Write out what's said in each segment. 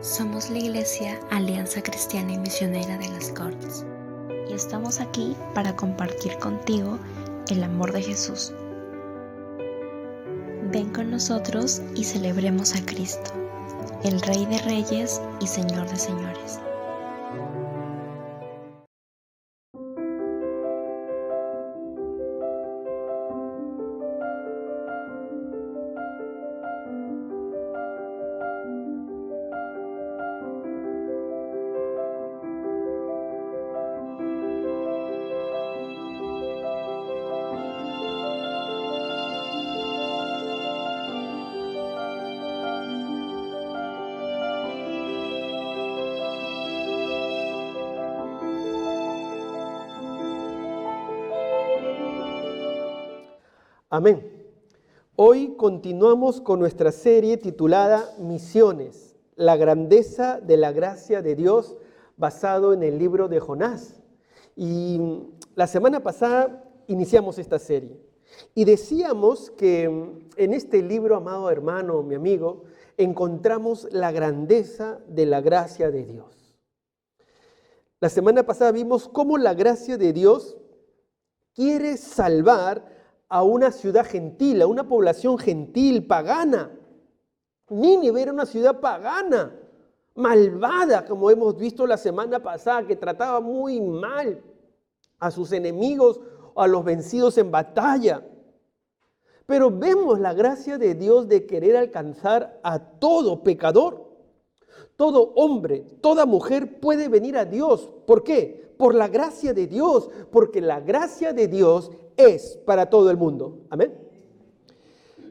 Somos la Iglesia Alianza Cristiana y Misionera de Las Corts y estamos aquí para compartir contigo el amor de Jesús. Ven con nosotros y celebremos a Cristo, el Rey de Reyes y Señor de Señores. Amén. Hoy continuamos con nuestra serie titulada Misiones, la grandeza de la gracia de Dios, basado en el libro de Jonás. Y la semana pasada iniciamos esta serie y decíamos que en este libro, amado hermano, mi amigo, encontramos la grandeza de la gracia de Dios. La semana pasada vimos cómo la gracia de Dios quiere salvar a una ciudad gentil, a una población gentil, pagana. Nínive era una ciudad pagana, malvada, como hemos visto la semana pasada, que trataba muy mal a sus enemigos, a los vencidos en batalla. Pero vemos la gracia de Dios de querer alcanzar a todo pecador. Todo hombre, toda mujer puede venir a Dios. ¿Por qué? Por la gracia de Dios, porque la gracia de Dios es para todo el mundo. Amén.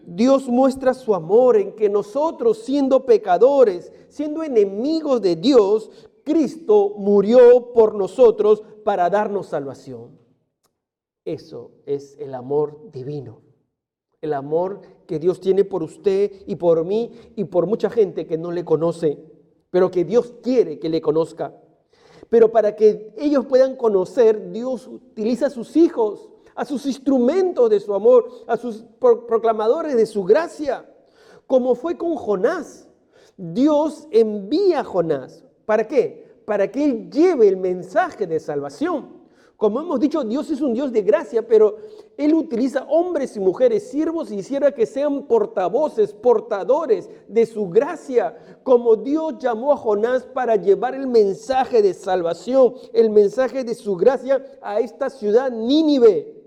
Dios muestra su amor en que nosotros, siendo pecadores, siendo enemigos de Dios, Cristo murió por nosotros para darnos salvación. Eso es el amor divino. El amor que Dios tiene por usted y por mí y por mucha gente que no le conoce, pero que Dios quiere que le conozca. Pero para que ellos puedan conocer, Dios utiliza a sus hijos, a sus instrumentos de su amor, a sus proclamadores de su gracia, como fue con Jonás. Dios envía a Jonás. ¿Para qué? Para que él lleve el mensaje de salvación. Como hemos dicho, Dios es un Dios de gracia, pero Él utiliza hombres y mujeres, siervos y siervas que sean portavoces, portadores de su gracia, como Dios llamó a Jonás para llevar el mensaje de salvación, el mensaje de su gracia a esta ciudad Nínive.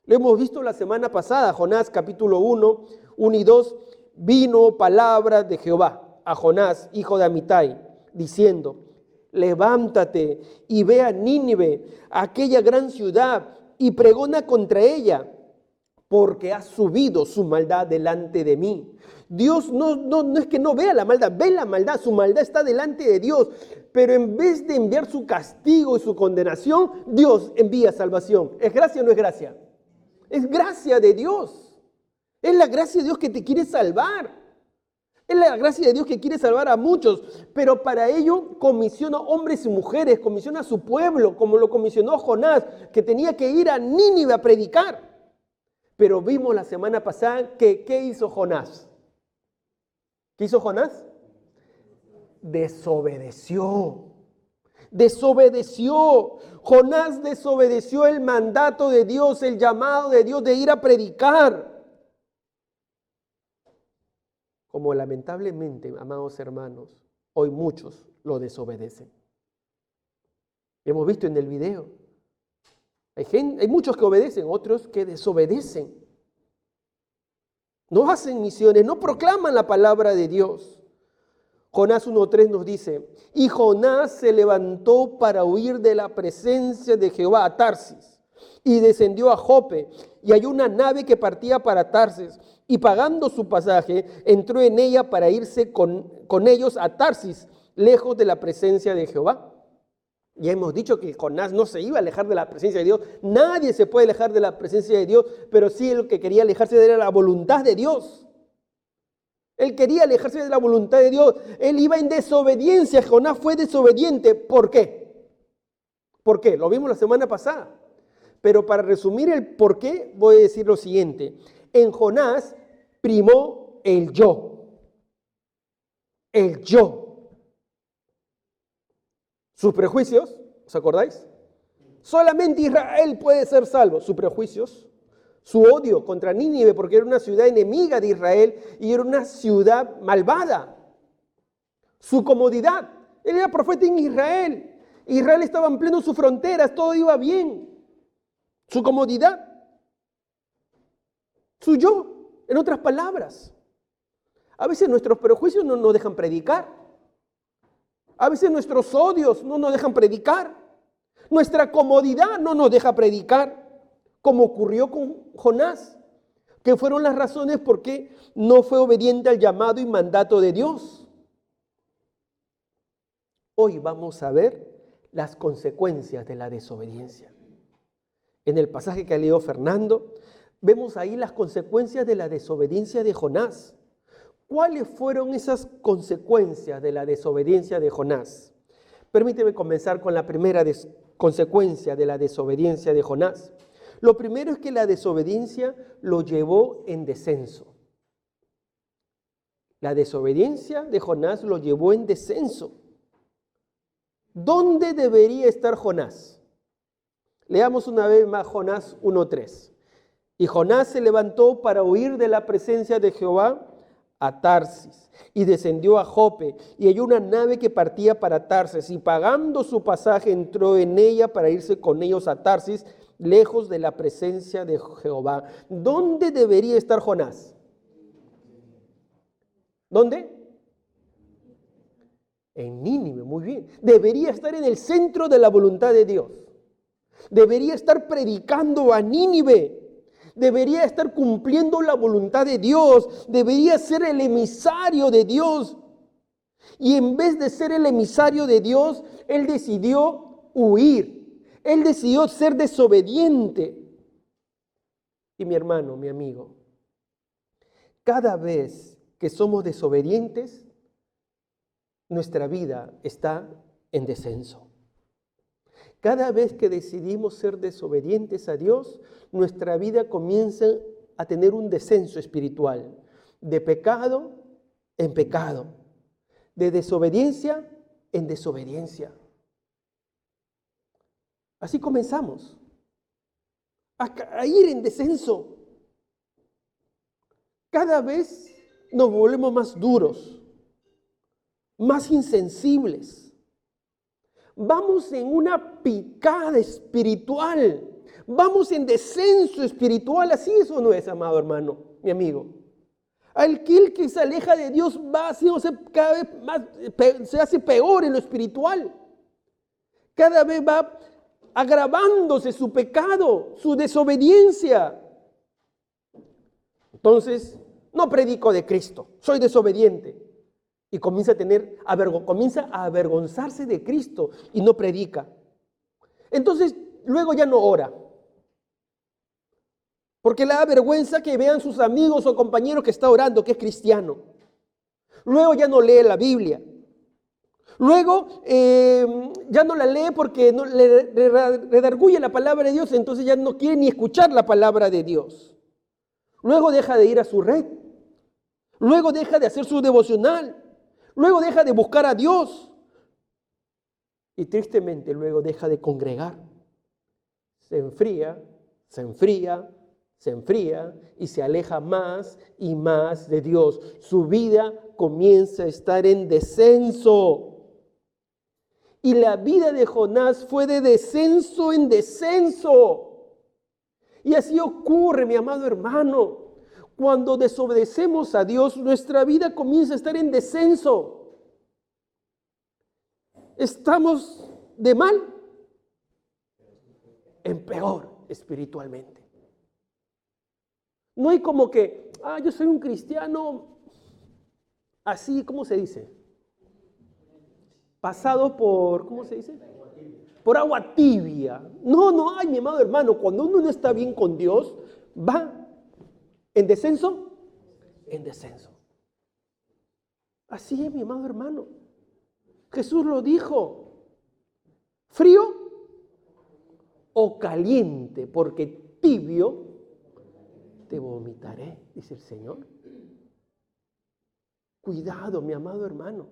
Lo hemos visto la semana pasada, Jonás capítulo 1 y 2, vino palabra de Jehová a Jonás, hijo de Amitai, diciendo: levántate y ve a Nínive, aquella gran ciudad, y pregona contra ella, porque ha subido su maldad delante de mí. Dios no es que no vea la maldad, ve la maldad, su maldad está delante de Dios, pero en vez de enviar su castigo y su condenación, Dios envía salvación. ¿Es gracia o no es gracia? Es gracia de Dios. Es la gracia de Dios que te quiere salvar. Es la gracia de Dios que quiere salvar a muchos, pero para ello comisiona hombres y mujeres, comisiona a su pueblo, como lo comisionó Jonás, que tenía que ir a Nínive a predicar. Pero vimos la semana pasada que ¿qué hizo Jonás? ¿Qué hizo Jonás? Desobedeció. Jonás desobedeció el mandato de Dios, el llamado de Dios de ir a predicar. Como lamentablemente, amados hermanos, hoy muchos lo desobedecen. Hemos visto en el video. Hay muchos que obedecen, otros que desobedecen. No hacen misiones, no proclaman la palabra de Dios. Jonás 1:3 nos dice: y Jonás se levantó para huir de la presencia de Jehová a Tarsis, y descendió a Jope, y halló una nave que partía para Tarsis, y pagando su pasaje, entró en ella para irse con ellos a Tarsis, lejos de la presencia de Jehová. Ya hemos dicho que Jonás no se iba a alejar de la presencia de Dios. Nadie se puede alejar de la presencia de Dios, pero sí el que quería alejarse era la voluntad de Dios. Él quería alejarse de la voluntad de Dios. Él iba en desobediencia. Jonás fue desobediente. ¿Por qué? ¿Por qué? Lo vimos la semana pasada. Pero para resumir el por qué, voy a decir lo siguiente. En Jonás primó el yo. El yo. sus prejuicios, ¿os acordáis? Solamente Israel puede ser salvo, sus prejuicios, su odio contra Nínive porque era una ciudad enemiga de Israel y era una ciudad malvada, su comodidad. Él era profeta en Israel. Israel estaba en pleno sus fronteras, todo iba bien. Su comodidad, su yo, en otras palabras. A veces nuestros prejuicios no nos dejan predicar. A veces nuestros odios no nos dejan predicar. Nuestra comodidad no nos deja predicar, como ocurrió con Jonás, que fueron las razones por qué no fue obediente al llamado y mandato de Dios. Hoy vamos a ver las consecuencias de la desobediencia. En el pasaje que ha leído Fernando, vemos ahí las consecuencias de la desobediencia de Jonás. ¿Cuáles fueron esas consecuencias de la desobediencia de Jonás? Permíteme comenzar con la primera consecuencia de la desobediencia de Jonás. Lo primero es que la desobediencia lo llevó en descenso. La desobediencia de Jonás lo llevó en descenso. ¿Dónde debería estar Jonás? Leamos una vez más Jonás 1:3. Y Jonás se levantó para huir de la presencia de Jehová a Tarsis y descendió a Jope y halló una nave que partía para Tarsis y pagando su pasaje entró en ella para irse con ellos a Tarsis, lejos de la presencia de Jehová. ¿Dónde debería estar Jonás? ¿Dónde? En Nínive, muy bien. Debería estar en el centro de la voluntad de Dios. Debería estar predicando a Nínive. Debería estar cumpliendo la voluntad de Dios. Debería ser el emisario de Dios. Y en vez de ser el emisario de Dios, él decidió huir. Él decidió ser desobediente. Y mi hermano, mi amigo, cada vez que somos desobedientes, nuestra vida está en descenso. Cada vez que decidimos ser desobedientes a Dios, nuestra vida comienza a tener un descenso espiritual, de pecado en pecado, de desobediencia en desobediencia. Así comenzamos a ir en descenso. Cada vez nos volvemos más duros, más insensibles. Vamos en una picada espiritual. Vamos en descenso espiritual. ¿Así es o no es, amado hermano, mi amigo? Aquel que se aleja de Dios va haciéndose cada vez más, se hace peor en lo espiritual. Cada vez va agravándose su pecado, su desobediencia. Entonces, no predico de Cristo, soy desobediente. Y comienza a avergonzarse de Cristo y no predica. Entonces, luego ya no ora. Porque le da vergüenza que vean sus amigos o compañeros que está orando, que es cristiano. Luego ya no lee la Biblia. Luego ya no la lee porque no, le redarguye la palabra de Dios, entonces ya no quiere ni escuchar la palabra de Dios. Luego deja de ir a su red. Luego deja de hacer su devocional. Luego deja de buscar a Dios. Y tristemente luego deja de congregar. Se enfría, se enfría, se enfría y se aleja más y más de Dios. Su vida comienza a estar en descenso. Y la vida de Jonás fue de descenso en descenso. Y así ocurre, mi amado hermano. Cuando desobedecemos a Dios, nuestra vida comienza a estar en descenso. Estamos de mal en peor espiritualmente. No hay como que, yo soy un cristiano así, ¿cómo se dice? Pasado por, ¿cómo se dice? Por agua tibia. No hay, mi amado hermano. Cuando uno no está bien con Dios, va ¿en descenso? En descenso. Así es, mi amado hermano. Jesús lo dijo. ¿Frío o caliente? Porque tibio te vomitaré, dice el Señor. Cuidado, mi amado hermano,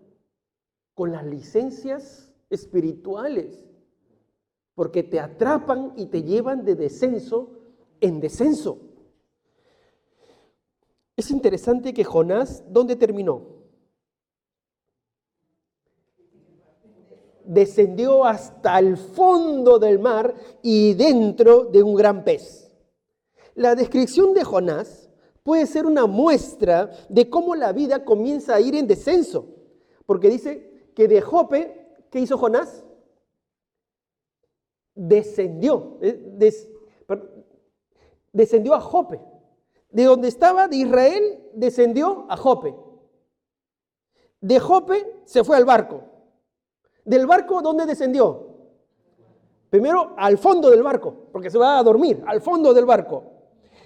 con las licencias espirituales, porque te atrapan y te llevan de descenso en descenso. Es interesante que Jonás, ¿dónde terminó? Descendió hasta el fondo del mar y dentro de un gran pez. La descripción de Jonás puede ser una muestra de cómo la vida comienza a ir en descenso, porque dice que de Jope, ¿qué hizo Jonás? Descendió a Jope. De donde estaba, de Israel, descendió a Jope. De Jope se fue al barco. Del barco, ¿dónde descendió? Primero al fondo del barco, porque se va a dormir, al fondo del barco.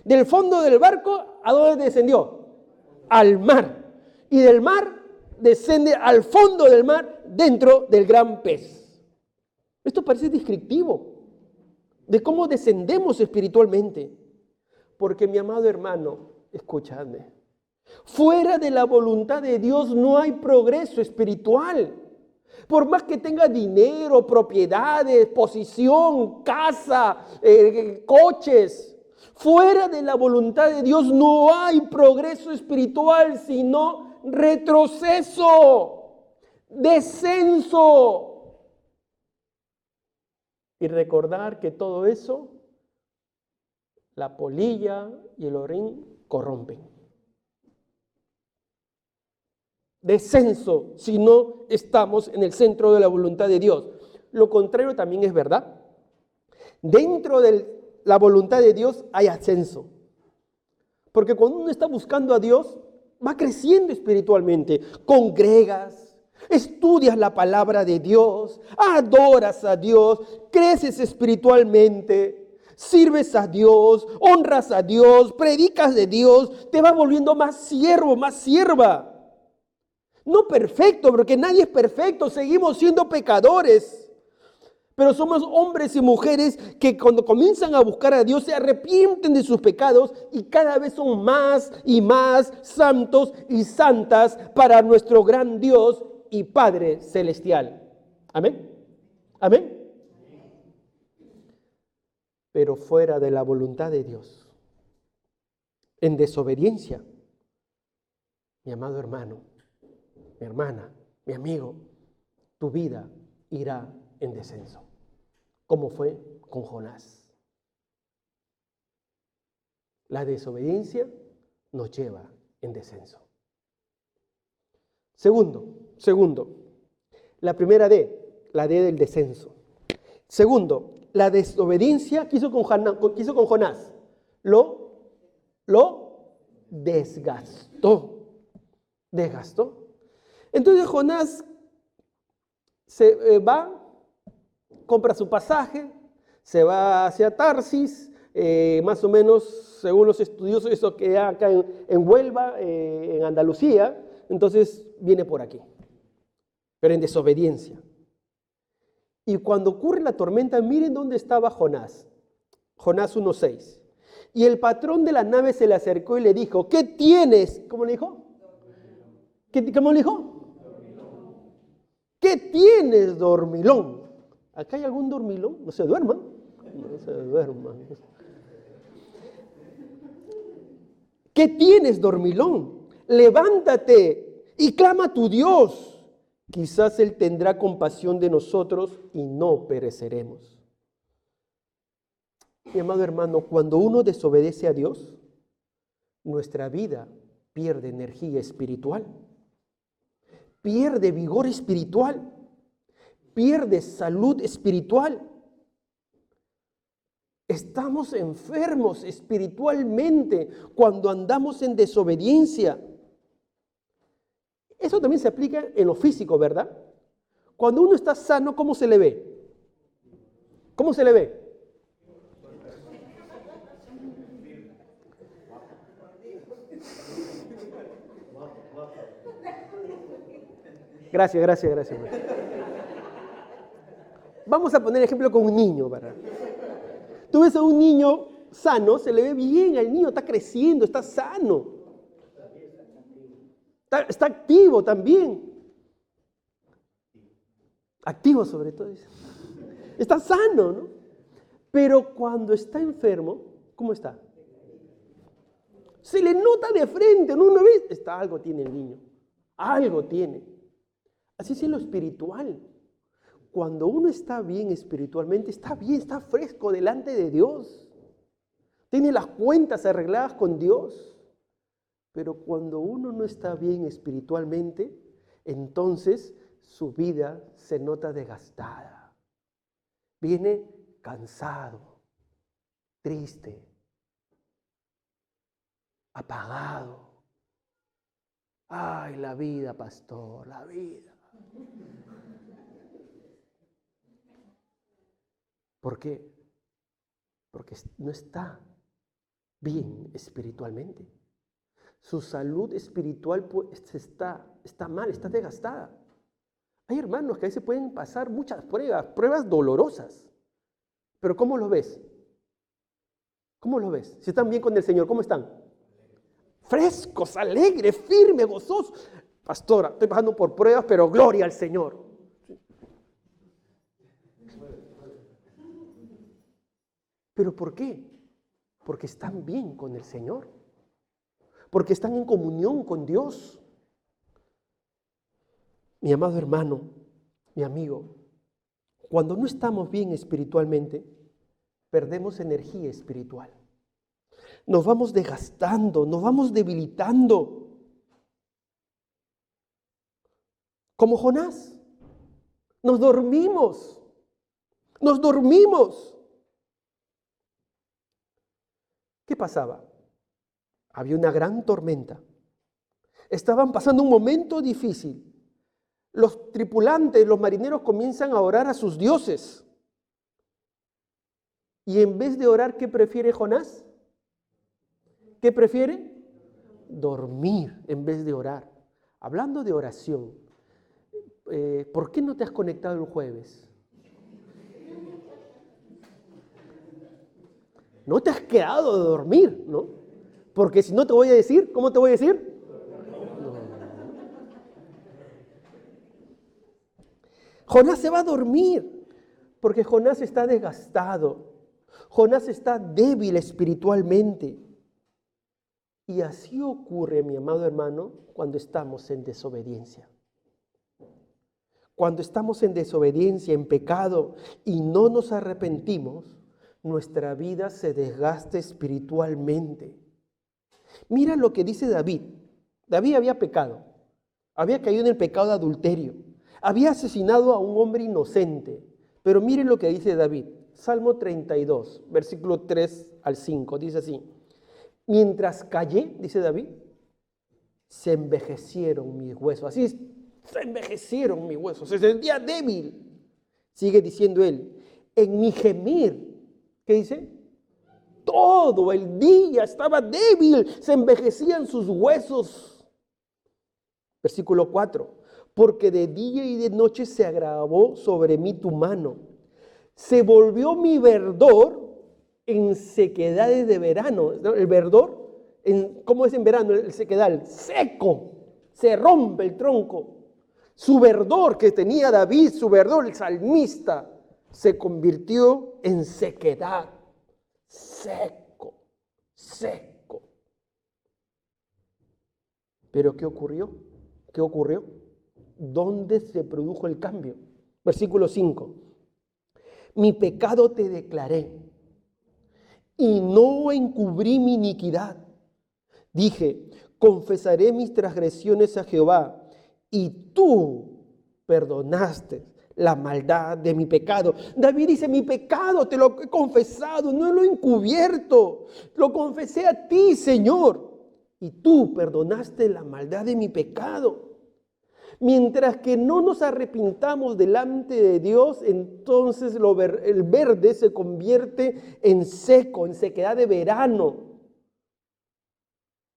Del fondo del barco, ¿a dónde descendió? Al mar. Y del mar desciende al fondo del mar, dentro del gran pez. Esto parece descriptivo de cómo descendemos espiritualmente. Porque, mi amado hermano, escúchame, fuera de la voluntad de Dios no hay progreso espiritual. Por más que tenga dinero, propiedades, posición, casa, coches, fuera de la voluntad de Dios no hay progreso espiritual, sino retroceso, descenso. Y recordar que todo eso, la polilla y el orín corrompen. Descenso si no estamos en el centro de la voluntad de Dios. Lo contrario también es verdad. Dentro de la voluntad de Dios hay ascenso. Porque cuando uno está buscando a Dios, va creciendo espiritualmente. Congregas, estudias la palabra de Dios, adoras a Dios, creces espiritualmente, sirves a Dios, honras a Dios, predicas de Dios, te vas volviendo más siervo, más sierva. No perfecto, porque nadie es perfecto, seguimos siendo pecadores. Pero somos hombres y mujeres que cuando comienzan a buscar a Dios se arrepienten de sus pecados y cada vez son más y más santos y santas para nuestro gran Dios y Padre Celestial. Amén. Amén. Pero fuera de la voluntad de Dios, en desobediencia, mi amado hermano, mi hermana, mi amigo, tu vida irá en descenso, como fue con Jonás. La desobediencia nos lleva en descenso. Segundo, la primera D, la D del descenso. Segundo, la desobediencia que hizo con Jonás, lo desgastó. Entonces Jonás se va, compra su pasaje, se va hacia Tarsis, más o menos, según los estudiosos, eso queda acá en Huelva, en Andalucía, entonces viene por aquí, pero en desobediencia. Y cuando ocurre la tormenta, miren dónde estaba Jonás. Jonás 1:6. Y el patrón de la nave se le acercó y le dijo, ¿qué tienes? ¿Cómo le dijo? ¿Cómo le dijo? ¿Qué tienes, dormilón? ¿Acá hay algún dormilón? No se duerman. No se duerman. ¿Qué tienes, dormilón? Levántate y clama a tu Dios. Quizás Él tendrá compasión de nosotros y no pereceremos. Mi amado hermano, cuando uno desobedece a Dios, nuestra vida pierde energía espiritual, pierde vigor espiritual, pierde salud espiritual. Estamos enfermos espiritualmente cuando andamos en desobediencia. Eso también se aplica en lo físico, ¿verdad? Cuando uno está sano, ¿cómo se le ve? ¿Cómo se le ve? Gracias. Vamos a poner ejemplo con un niño, ¿verdad? Tú ves a un niño sano, se le ve bien, el niño está creciendo, está sano. Está activo también. activo sobre todo. Está sano, ¿no? Pero cuando está enfermo, ¿cómo está? Se le nota de frente, ¿no? Una vez, algo tiene el niño, algo tiene. Así es en lo espiritual. Cuando uno está bien espiritualmente, está bien, está fresco delante de Dios. Tiene las cuentas arregladas con Dios. Pero cuando uno no está bien espiritualmente, entonces su vida se nota desgastada. Viene cansado, triste, apagado. Ay, la vida, pastor, la vida. ¿Por qué? Porque no está bien espiritualmente. Su salud espiritual está mal, está desgastada. Hay hermanos que a veces pueden pasar muchas pruebas dolorosas. Pero ¿cómo los ves? ¿Cómo los ves? Si están bien con el Señor, ¿cómo están? Frescos, alegres, firmes, gozosos. Pastora, estoy pasando por pruebas, pero gloria al Señor. ¿Pero por qué? Porque están bien con el Señor. Porque están en comunión con Dios. Mi amado hermano, mi amigo, cuando no estamos bien espiritualmente, perdemos energía espiritual. Nos vamos desgastando, nos vamos debilitando. Como Jonás, nos dormimos. ¿Qué pasaba? Había una gran tormenta. Estaban pasando un momento difícil. Los tripulantes, los marineros comienzan a orar a sus dioses. Y en vez de orar, ¿qué prefiere Jonás? ¿Qué prefiere? Dormir en vez de orar. Hablando de oración, ¿por qué no te has conectado el jueves? No te has quedado de dormir, ¿no? Porque si no te voy a decir, ¿cómo te voy a decir? Jonás se va a dormir, porque Jonás está desgastado. Jonás está débil espiritualmente. Y así ocurre, mi amado hermano, cuando estamos en desobediencia. Cuando estamos en desobediencia, en pecado, y no nos arrepentimos, nuestra vida se desgasta espiritualmente. Mira lo que dice David. David había pecado, había caído en el pecado de adulterio, había asesinado a un hombre inocente. Pero miren lo que dice David. Salmo 32, versículo 3 al 5, dice así. Mientras callé, dice David, se envejecieron mis huesos. Así es, se envejecieron mis huesos, se sentía débil. Sigue diciendo él, en mi gemir, ¿qué dice? Todo el día estaba débil, se envejecían sus huesos. Versículo 4, porque de día y de noche se agravó sobre mí tu mano. Se volvió mi verdor en sequedades de verano. El verdor, ¿cómo es en verano el sequedal? Seco, se rompe el tronco. Su verdor que tenía David, su verdor, el salmista, se convirtió en sequedad. Seco. Pero ¿qué ocurrió? ¿Dónde se produjo el cambio? Versículo 5. Mi pecado te declaré y no encubrí mi iniquidad. Dije, confesaré mis transgresiones a Jehová y tú perdonaste la maldad de mi pecado. David dice, mi pecado te lo he confesado, no lo he encubierto. Lo confesé a ti, Señor, y tú perdonaste la maldad de mi pecado. Mientras que no nos arrepintamos delante de Dios, entonces el verde se convierte en seco, en sequedad de verano.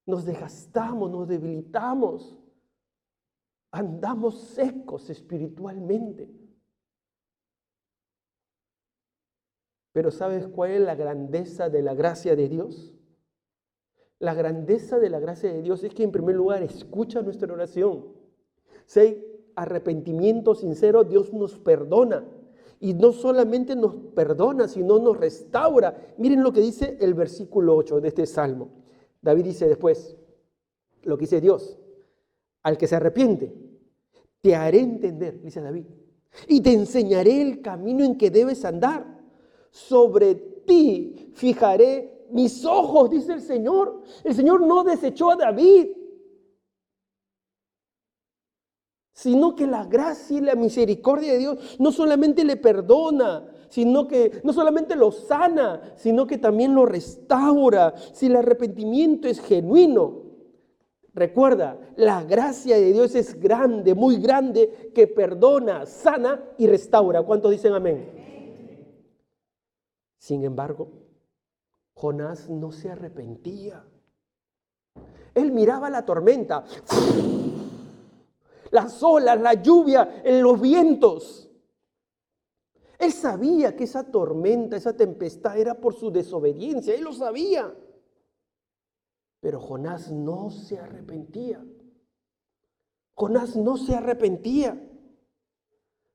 Nos desgastamos, nos debilitamos, andamos secos espiritualmente. Pero ¿sabes cuál es la grandeza de la gracia de Dios? La grandeza de la gracia de Dios es que en primer lugar escucha nuestra oración. Si arrepentimiento sincero, Dios nos perdona. Y no solamente nos perdona, sino nos restaura. Miren lo que dice el versículo 8 de este salmo. David dice después, lo que dice Dios, al que se arrepiente, te haré entender, dice David, y te enseñaré el camino en que debes andar. Sobre ti fijaré mis ojos, dice el Señor. El Señor no desechó a David, sino que la gracia y la misericordia de Dios no solamente le perdona, sino que no solamente lo sana, sino que también lo restaura. Si el arrepentimiento es genuino, recuerda, la gracia de Dios es grande, muy grande, que perdona, sana y restaura. ¿Cuántos dicen amén? Sin embargo, Jonás no se arrepentía. Él miraba la tormenta, las olas, la lluvia, los vientos. Él sabía que esa tormenta, esa tempestad era por su desobediencia. Él lo sabía. Pero Jonás no se arrepentía. Jonás no se arrepentía.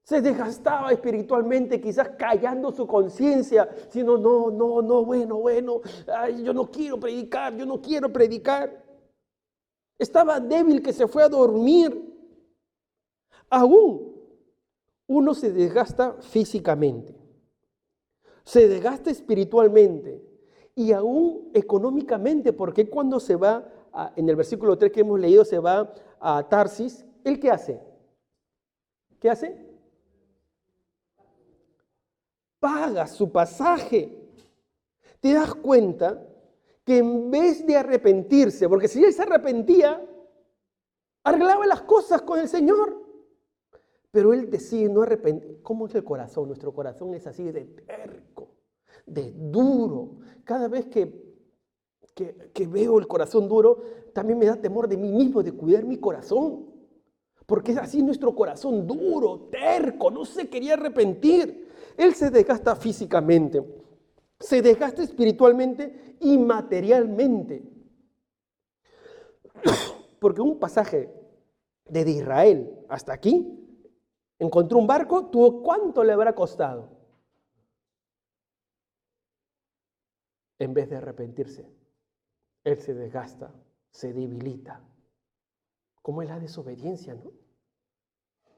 Se desgastaba espiritualmente, quizás callando su conciencia, diciendo, bueno, ay, yo no quiero predicar. Estaba débil que se fue a dormir. Aún uno se desgasta físicamente, se desgasta espiritualmente y aún económicamente, porque cuando se va, en el versículo 3 que hemos leído, se va a Tarsis, ¿él qué hace? ¿Qué hace? Paga su pasaje. ¿Te das cuenta que en vez de arrepentirse, porque si él se arrepentía, arreglaba las cosas con el Señor? Pero él decide no arrepentir. ¿Cómo es el corazón? Nuestro corazón es así de terco, de duro. Cada vez que veo el corazón duro, también me da temor de mí mismo, de cuidar mi corazón. Porque es así nuestro corazón duro, terco, no se quería arrepentir. Él se desgasta físicamente, se desgasta espiritualmente y materialmente. Porque un pasaje desde Israel hasta aquí, encontró un barco, ¿cuánto le habrá costado? En vez de arrepentirse, él se desgasta, se debilita. ¿Cómo es la desobediencia, no?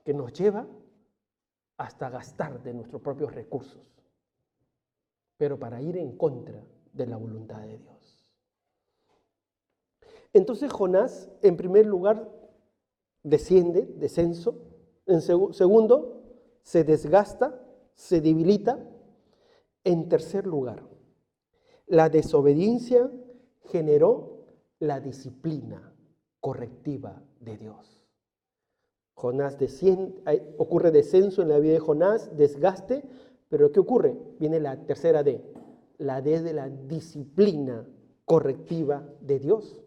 Que nos lleva hasta gastar de nuestros propios recursos, pero para ir en contra de la voluntad de Dios. Entonces Jonás, en primer lugar, descenso. En segundo, se desgasta, se debilita. En tercer lugar, la desobediencia generó la disciplina correctiva de Dios. Jonás desciende, ocurre descenso en la vida de Jonás, desgaste, pero ¿qué ocurre? Viene la tercera D, la D de la disciplina correctiva de Dios.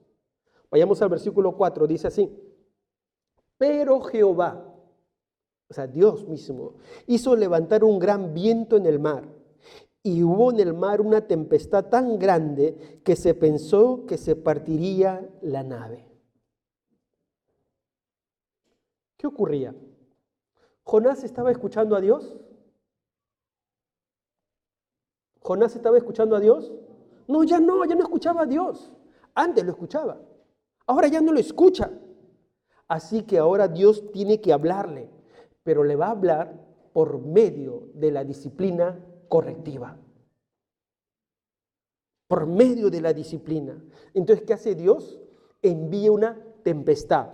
Vayamos al versículo 4, dice así: pero Jehová, o sea, Dios mismo, hizo levantar un gran viento en el mar, y hubo en el mar una tempestad tan grande que se pensó que se partiría la nave. ¿Qué ocurría? ¿Jonás estaba escuchando a Dios? ¿Jonás estaba escuchando a Dios? No, ya no escuchaba a Dios. Antes lo escuchaba, ahora ya no lo escucha. Así que ahora Dios tiene que hablarle, pero le va a hablar por medio de la disciplina correctiva. Por medio de la disciplina. Entonces, ¿qué hace Dios? Envía una tempestad.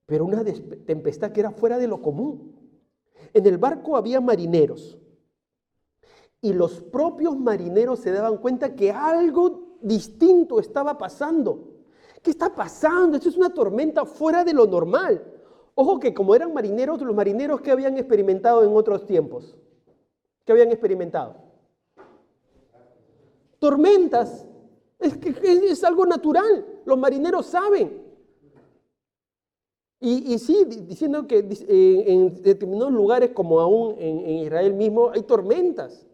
Pero una tempestad que era fuera de lo común. En el barco había marineros. Y los propios marineros se daban cuenta que algo distinto estaba pasando. ¿Qué está pasando? Esto es una tormenta fuera de lo normal. Ojo que como eran marineros, los marineros que habían experimentado en otros tiempos. ¿Qué habían experimentado? Tormentas. Es algo natural. Los marineros saben. Y sí, diciendo que en determinados lugares, como aún en Israel mismo, hay tormentas.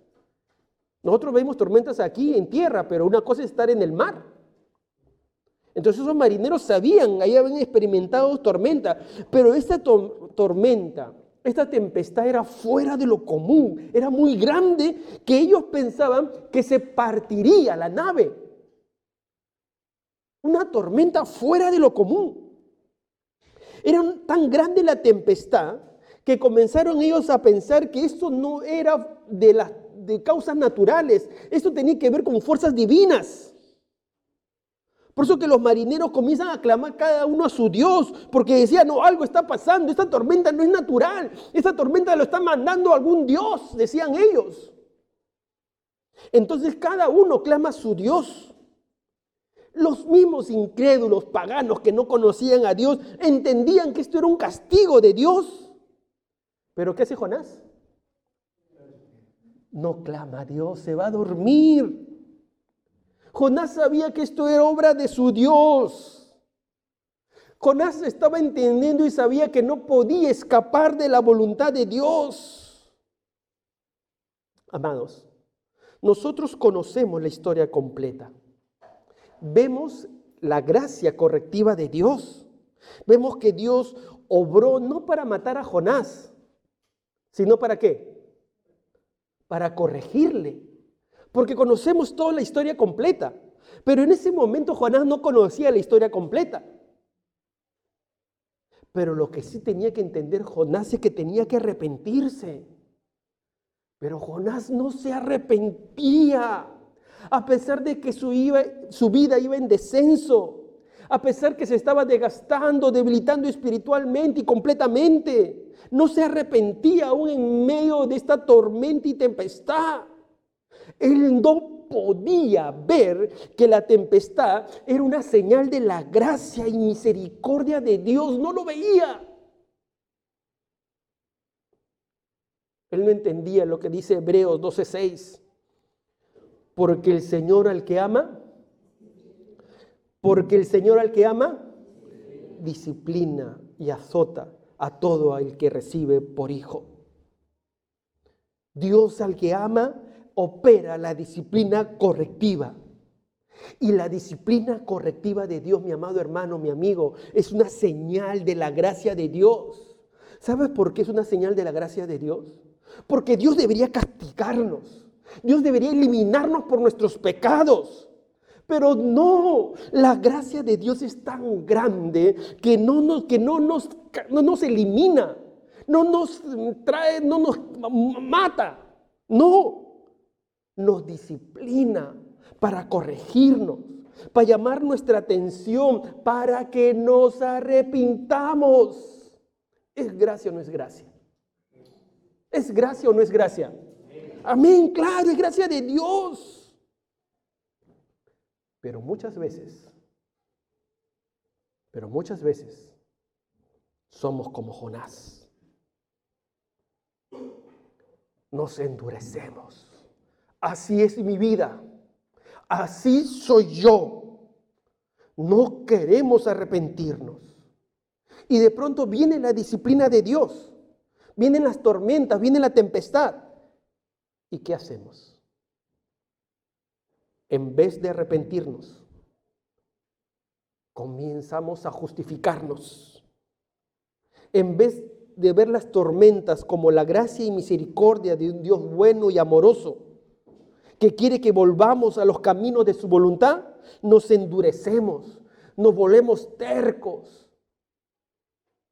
Nosotros vemos tormentas aquí en tierra, pero una cosa es estar en el mar. Entonces esos marineros sabían, ahí habían experimentado tormenta, pero esta tormenta, esta tempestad era fuera de lo común, era muy grande que ellos pensaban que se partiría la nave. Una tormenta fuera de lo común. Era tan grande la tempestad que comenzaron ellos a pensar que esto no era de causas naturales, esto tenía que ver con fuerzas divinas. Por eso que los marineros comienzan a clamar cada uno a su Dios, porque decían, no, algo está pasando, esta tormenta no es natural, esta tormenta lo está mandando algún Dios, decían ellos. Entonces cada uno clama a su Dios. Los mismos incrédulos paganos que no conocían a Dios entendían que esto era un castigo de Dios. ¿Pero qué hace Jonás? No clama a Dios, se va a dormir. Jonás sabía que esto era obra de su Dios. Jonás estaba entendiendo y sabía que no podía escapar de la voluntad de Dios. Amados, nosotros conocemos la historia completa. Vemos la gracia correctiva de Dios. Vemos que Dios obró no para matar a Jonás, sino ¿para qué? Para corregirle. Porque conocemos toda la historia completa. Pero en ese momento Jonás no conocía la historia completa. Pero lo que sí tenía que entender Jonás es que tenía que arrepentirse. Pero Jonás no se arrepentía. A pesar de que su vida iba en descenso. A pesar que se estaba desgastando, debilitando espiritualmente y completamente. No se arrepentía aún en medio de esta tormenta y tempestad. Él no podía ver que la tempestad era una señal de la gracia y misericordia de Dios. No lo veía. Él no entendía lo que dice Hebreos 12:6. Porque el Señor al que ama, disciplina y azota a todo el que recibe por hijo. Dios al que ama opera la disciplina correctiva. Y la disciplina correctiva de Dios, mi amado hermano, mi amigo, es una señal de la gracia de Dios. ¿Sabes por qué es una señal de la gracia de Dios? Porque Dios debería castigarnos. Dios debería eliminarnos por nuestros pecados. Pero no, la gracia de Dios es tan grande que no nos elimina, no nos trae, no nos mata. No, nos disciplina para corregirnos, para llamar nuestra atención, para que nos arrepintamos. ¿Es gracia o no es gracia? ¿Es gracia o no es gracia? Amén, claro, es gracia de Dios. Pero muchas veces somos como Jonás. Nos endurecemos. Así es mi vida. Así soy yo. No queremos arrepentirnos. Y de pronto viene la disciplina de Dios. Vienen las tormentas, viene la tempestad. ¿Y qué hacemos? En vez de arrepentirnos, comenzamos a justificarnos. En vez de ver las tormentas como la gracia y misericordia de un Dios bueno y amoroso, que quiere que volvamos a los caminos de su voluntad, nos endurecemos, nos volvemos tercos.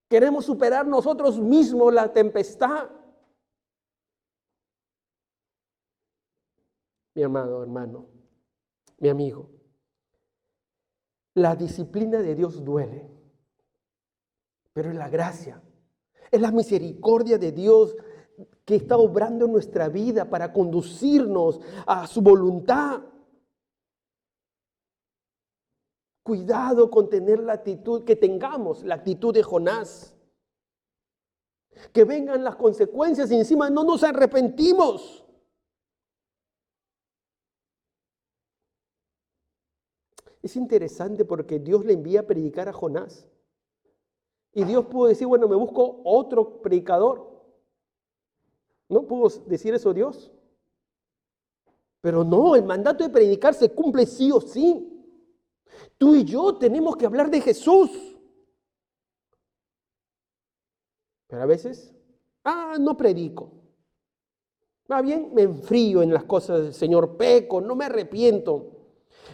Queremos superar nosotros mismos la tempestad. Mi amado hermano, mi amigo, la disciplina de Dios duele, pero es la gracia, es la misericordia de Dios que está obrando en nuestra vida para conducirnos a su voluntad. Cuidado con tener que tengamos la actitud de Jonás. Que vengan las consecuencias y encima no nos arrepentimos. Es interesante porque Dios le envía a predicar a Jonás. Y Dios pudo decir, bueno, me busco otro predicador. ¿No pudo decir eso Dios? Pero no, el mandato de predicar se cumple sí o sí. Tú y yo tenemos que hablar de Jesús. Pero a veces, no predico. Va bien, me enfrío en las cosas del Señor, peco, no me arrepiento.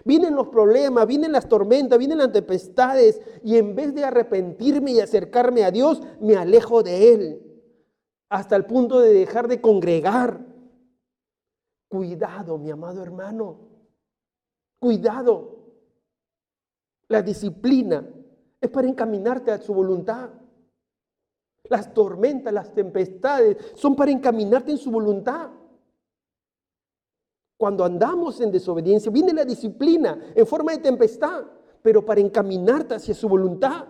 Vienen los problemas, vienen las tormentas, vienen las tempestades y en vez de arrepentirme y acercarme a Dios, me alejo de Él hasta el punto de dejar de congregar. Cuidado, mi amado hermano, cuidado. La disciplina es para encaminarte a su voluntad. Las tormentas, las tempestades son para encaminarte en su voluntad. Cuando andamos en desobediencia, viene la disciplina en forma de tempestad, pero para encaminarte hacia su voluntad.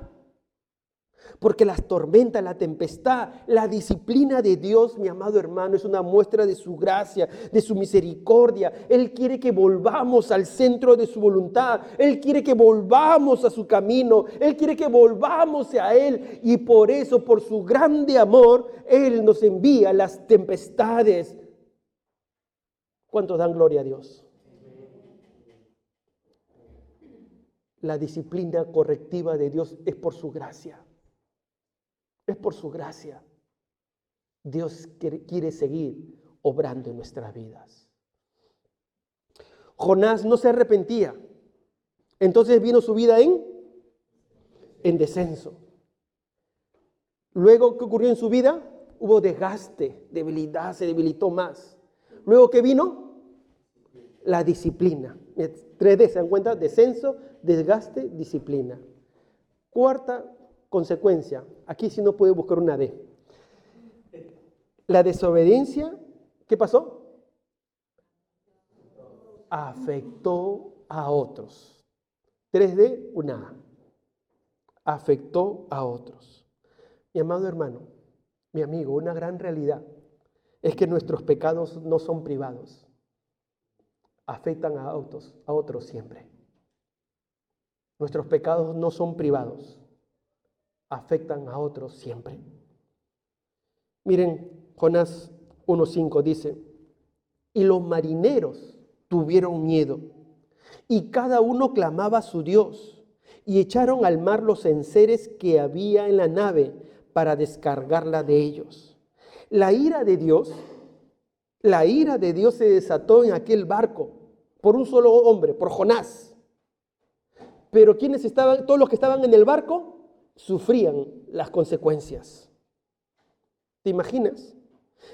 Porque las tormentas, la tempestad, la disciplina de Dios, mi amado hermano, es una muestra de su gracia, de su misericordia. Él quiere que volvamos al centro de su voluntad. Él quiere que volvamos a su camino. Él quiere que volvamos a Él. Y por eso, por su grande amor, Él nos envía las tempestades. ¿Cuántos dan gloria a Dios? La disciplina correctiva de Dios es por su gracia. Es por su gracia. Dios quiere seguir obrando en nuestras vidas. Jonás no se arrepentía. Entonces vino su vida en descenso. Luego, ¿qué ocurrió en su vida? Hubo desgaste, debilidad, se debilitó más. Luego, ¿qué vino? La disciplina. 3D, ¿se dan cuenta? Descenso, desgaste, disciplina. Cuarta consecuencia. Aquí sí no puede buscar una D. La desobediencia, ¿qué pasó? Afectó a otros. 3D, una A. Afectó a otros. Mi amado hermano, mi amigo, una gran realidad es que nuestros pecados no son privados. Afectan a otros siempre. Nuestros pecados no son privados. Afectan a otros siempre. Miren, Jonás 1:5 dice, y los marineros tuvieron miedo, y cada uno clamaba a su Dios, y echaron al mar los enseres que había en la nave para descargarla de ellos. La ira de Dios se desató en aquel barco por un solo hombre, por Jonás. Pero todos los que estaban en el barco, sufrían las consecuencias. ¿Te imaginas?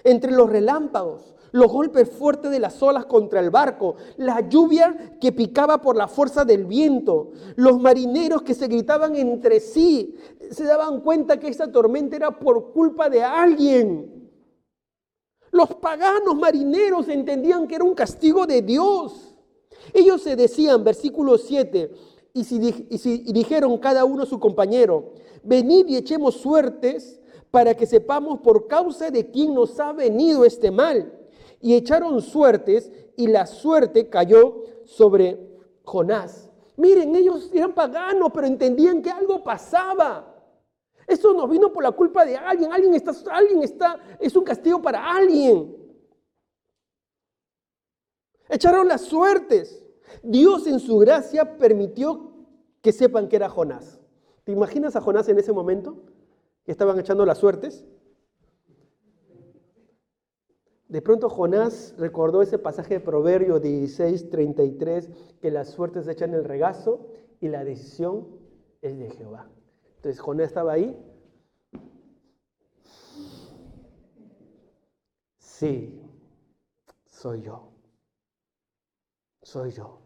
Entre los relámpagos, los golpes fuertes de las olas contra el barco, la lluvia que picaba por la fuerza del viento, los marineros que se gritaban entre sí, se daban cuenta que esa tormenta era por culpa de alguien. Los paganos marineros entendían que era un castigo de Dios. Ellos se decían, versículo 7, y dijeron cada uno a su compañero, venid y echemos suertes para que sepamos por causa de quién nos ha venido este mal. Y echaron suertes y la suerte cayó sobre Jonás. Miren, ellos eran paganos, pero entendían que algo pasaba. Esto nos vino por la culpa de alguien. Es un castigo para alguien. Echaron las suertes. Dios en su gracia permitió que sepan que era Jonás. ¿Te imaginas a Jonás en ese momento? Que estaban echando las suertes. De pronto Jonás recordó ese pasaje de Proverbios 16:33, que las suertes se echan en el regazo y la decisión es de Jehová. Entonces Jonás estaba ahí. Sí, soy yo. Soy yo.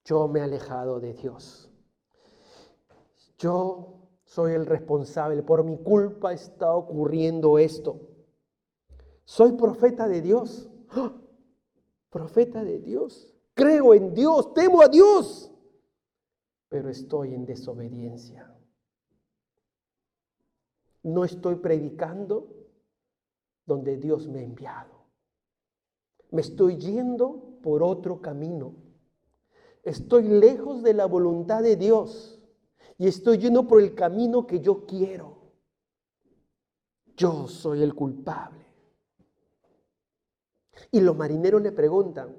Yo me he alejado de Dios. Yo soy el responsable. Por mi culpa está ocurriendo esto. Soy profeta de Dios. ¡Oh! Profeta de Dios. Creo en Dios. Temo a Dios. Pero estoy en desobediencia. No estoy predicando donde Dios me ha enviado. Me estoy yendo por otro camino. Estoy lejos de la voluntad de Dios y estoy yendo por el camino que yo quiero. Yo soy el culpable. Y los marineros le preguntan,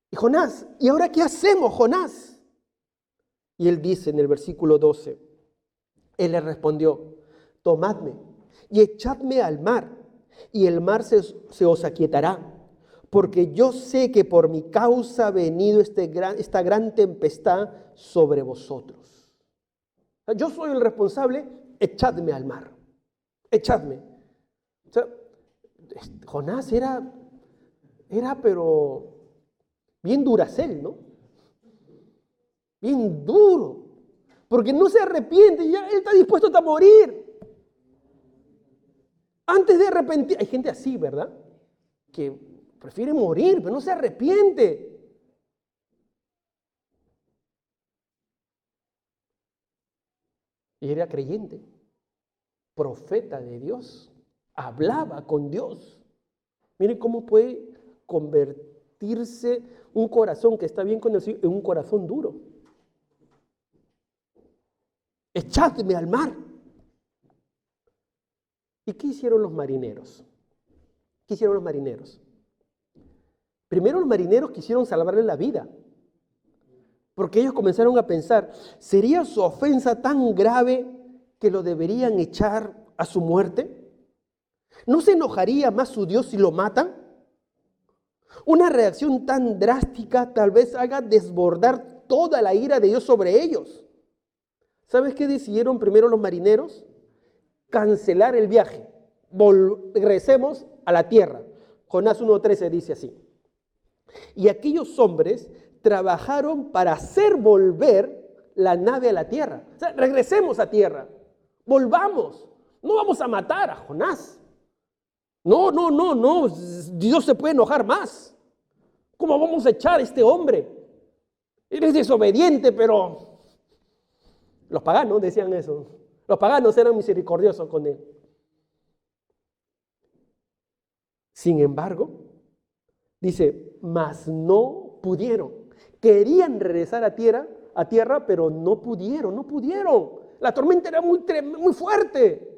y Jonás, ¿y ahora qué hacemos, Jonás? Y él dice en el versículo 12, él le respondió, tomadme y echadme al mar, y el mar se os aquietará, porque yo sé que por mi causa ha venido esta gran tempestad sobre vosotros. Yo soy el responsable, echadme al mar, echadme. O sea, Jonás era pero bien duracel, ¿no? Bien duro, porque no se arrepiente, ya él está dispuesto a morir. Antes de arrepentir, hay gente así, ¿verdad? Que prefiere morir, pero no se arrepiente. Y era creyente, profeta de Dios, hablaba con Dios. Miren cómo puede convertirse un corazón que está bien con el Señor en un corazón duro. Echadme al mar. ¿Y qué hicieron los marineros? ¿Qué hicieron los marineros? Primero los marineros quisieron salvarle la vida, porque ellos comenzaron a pensar, ¿sería su ofensa tan grave que lo deberían echar a su muerte? ¿No se enojaría más su Dios si lo matan? Una reacción tan drástica tal vez haga desbordar toda la ira de Dios sobre ellos. ¿Sabes qué decidieron primero los marineros? Cancelar el viaje. Regresemos a la tierra. Jonás 1:13 dice así. Y aquellos hombres trabajaron para hacer volver la nave a la tierra. O sea, regresemos a tierra. Volvamos. No vamos a matar a Jonás. No. Dios se puede enojar más. ¿Cómo vamos a echar a este hombre? Él es desobediente, pero los paganos decían eso. Los paganos eran misericordiosos con él. Sin embargo, dice, mas no pudieron. Querían regresar a tierra, pero no pudieron. La tormenta era muy fuerte.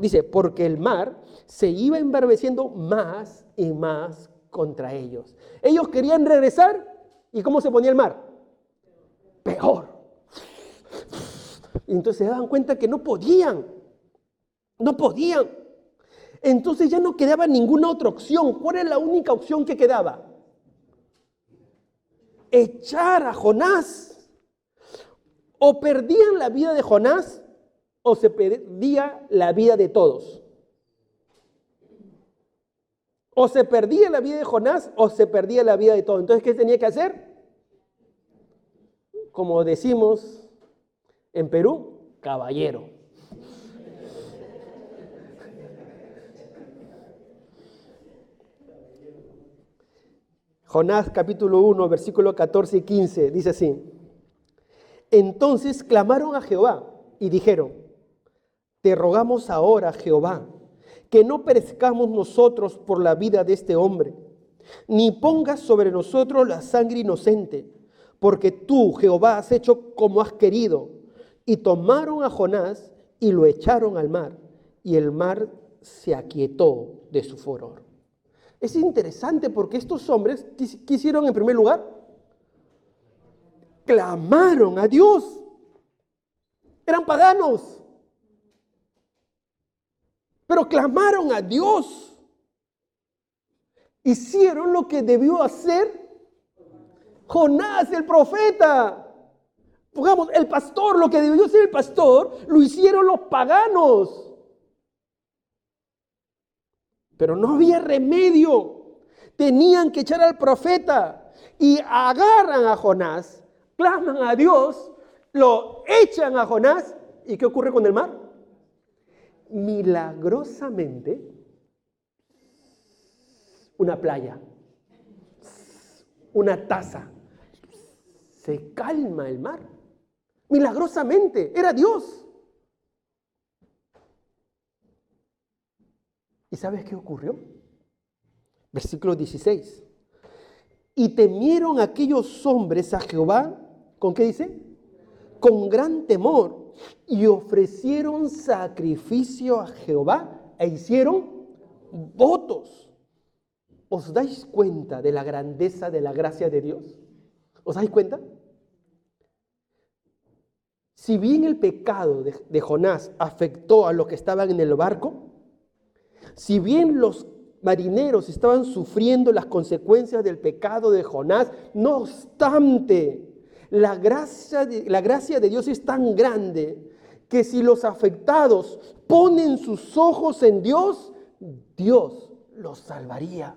Dice, porque el mar se iba embraveciendo más y más contra ellos. Ellos querían regresar, ¿y cómo se ponía el mar? Peor. Y entonces se daban cuenta que no podían. Entonces ya no quedaba ninguna otra opción. ¿Cuál era la única opción que quedaba? Echar a Jonás. O perdían la vida de Jonás, o se perdía la vida de todos. O se perdía la vida de Jonás, o se perdía la vida de todos. Entonces, ¿qué tenía que hacer? Como decimos en Perú, caballero. Jonás capítulo 1, versículo 14 y 15, dice así. Entonces clamaron a Jehová y dijeron, te rogamos ahora, Jehová, que no perezcamos nosotros por la vida de este hombre, ni pongas sobre nosotros la sangre inocente, porque tú, Jehová, has hecho como has querido. Y tomaron a Jonás y lo echaron al mar, y el mar se aquietó de su furor. Es interesante porque estos hombres, ¿qué hicieron en primer lugar? Clamaron a Dios. Eran paganos, pero clamaron a Dios. Hicieron lo que debió hacer Jonás, el profeta. Pongamos, el pastor, lo que debió hacer el pastor, lo hicieron los paganos. Pero no había remedio. Tenían que echar al profeta. Y agarran a Jonás, claman a Dios, lo echan a Jonás. ¿Y qué ocurre con el mar? Milagrosamente, una playa, una taza, se calma el mar. Milagrosamente, era Dios. ¿Y sabes qué ocurrió? Versículo 16. Y temieron aquellos hombres a Jehová, ¿con qué dice? Con gran temor, y ofrecieron sacrificio a Jehová e hicieron votos. ¿Os dais cuenta de la grandeza de la gracia de Dios? ¿Os dais cuenta? Si bien el pecado de Jonás afectó a los que estaban en el barco, si bien los marineros estaban sufriendo las consecuencias del pecado de Jonás, no obstante, la gracia de Dios es tan grande que si los afectados ponen sus ojos en Dios, Dios los salvaría.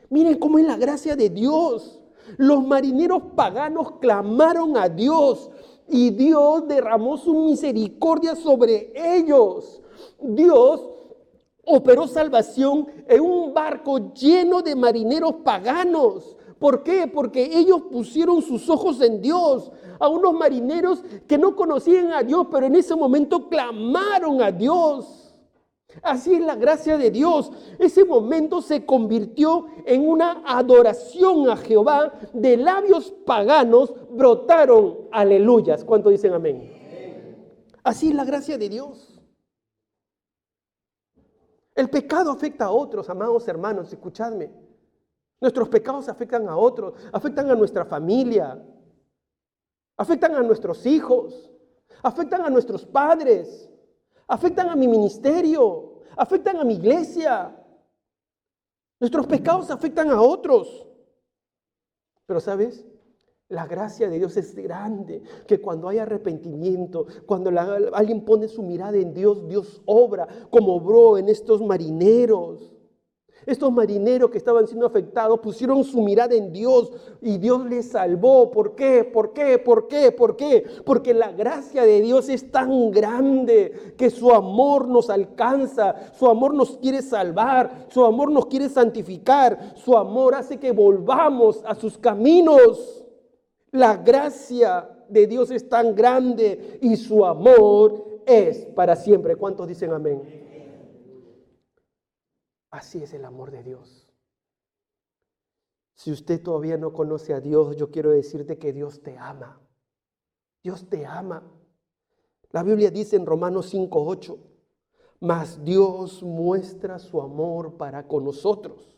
Miren cómo es la gracia de Dios. Los marineros paganos clamaron a Dios y Dios derramó su misericordia sobre ellos. Dios operó salvación en un barco lleno de marineros paganos. ¿Por qué? Porque ellos pusieron sus ojos en Dios. A unos marineros que no conocían a Dios, pero en ese momento clamaron a Dios. Así es la gracia de Dios. Ese momento se convirtió en una adoración a Jehová. De labios paganos brotaron aleluyas. ¿Cuántos dicen amén? Así es la gracia de Dios. El pecado afecta a otros, amados hermanos, escuchadme. Nuestros pecados afectan a otros, afectan a nuestra familia, afectan a nuestros hijos, afectan a nuestros padres, afectan a mi ministerio, afectan a mi iglesia. Nuestros pecados afectan a otros. Pero ¿sabes? La gracia de Dios es grande, que cuando hay arrepentimiento, cuando alguien pone su mirada en Dios, Dios obra, como obró en estos marineros. Estos marineros que estaban siendo afectados pusieron su mirada en Dios y Dios les salvó. ¿Por qué? ¿Por qué? ¿Por qué? ¿Por qué? Porque la gracia de Dios es tan grande que su amor nos alcanza, su amor nos quiere salvar, su amor nos quiere santificar, su amor hace que volvamos a sus caminos. La gracia de Dios es tan grande y su amor es para siempre. ¿Cuántos dicen amén? Así es el amor de Dios. Si usted todavía no conoce a Dios, yo quiero decirte que Dios te ama. Dios te ama. La Biblia dice en Romanos 5:8, mas Dios muestra su amor para con nosotros,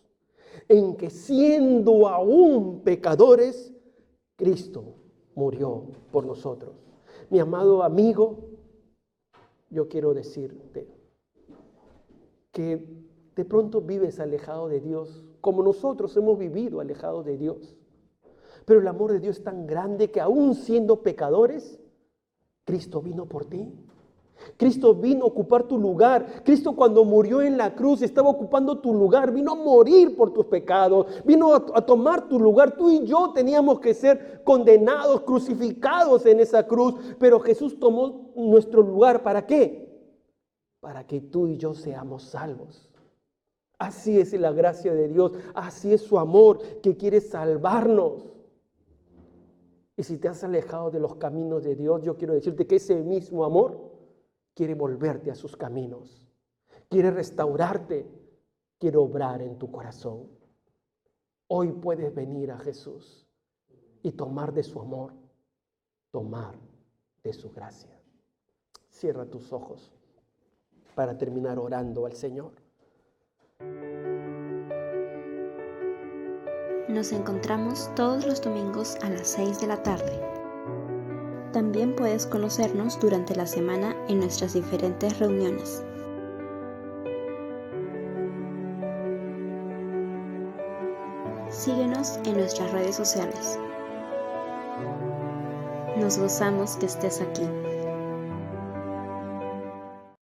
en que siendo aún pecadores, Cristo murió por nosotros. Mi amado amigo, yo quiero decirte que de pronto vives alejado de Dios, como nosotros hemos vivido alejados de Dios. Pero el amor de Dios es tan grande que aún siendo pecadores, Cristo vino por ti. Cristo vino a ocupar tu lugar. Cristo cuando murió en la cruz estaba ocupando tu lugar. Vino a morir por tus pecados. Vino a tomar tu lugar. Tú y yo teníamos que ser condenados, crucificados en esa cruz. Pero Jesús tomó nuestro lugar. ¿Para qué? Para que tú y yo seamos salvos. Así es la gracia de Dios, así es su amor que quiere salvarnos. Y si te has alejado de los caminos de Dios, yo quiero decirte que ese mismo amor quiere volverte a sus caminos, quiere restaurarte, quiere obrar en tu corazón. Hoy puedes venir a Jesús y tomar de su amor, tomar de su gracia. Cierra tus ojos para terminar orando al Señor. Nos encontramos todos los domingos a las 6 de la tarde. También puedes conocernos durante la semana en nuestras diferentes reuniones. Síguenos en nuestras redes sociales. Nos gozamos que estés aquí.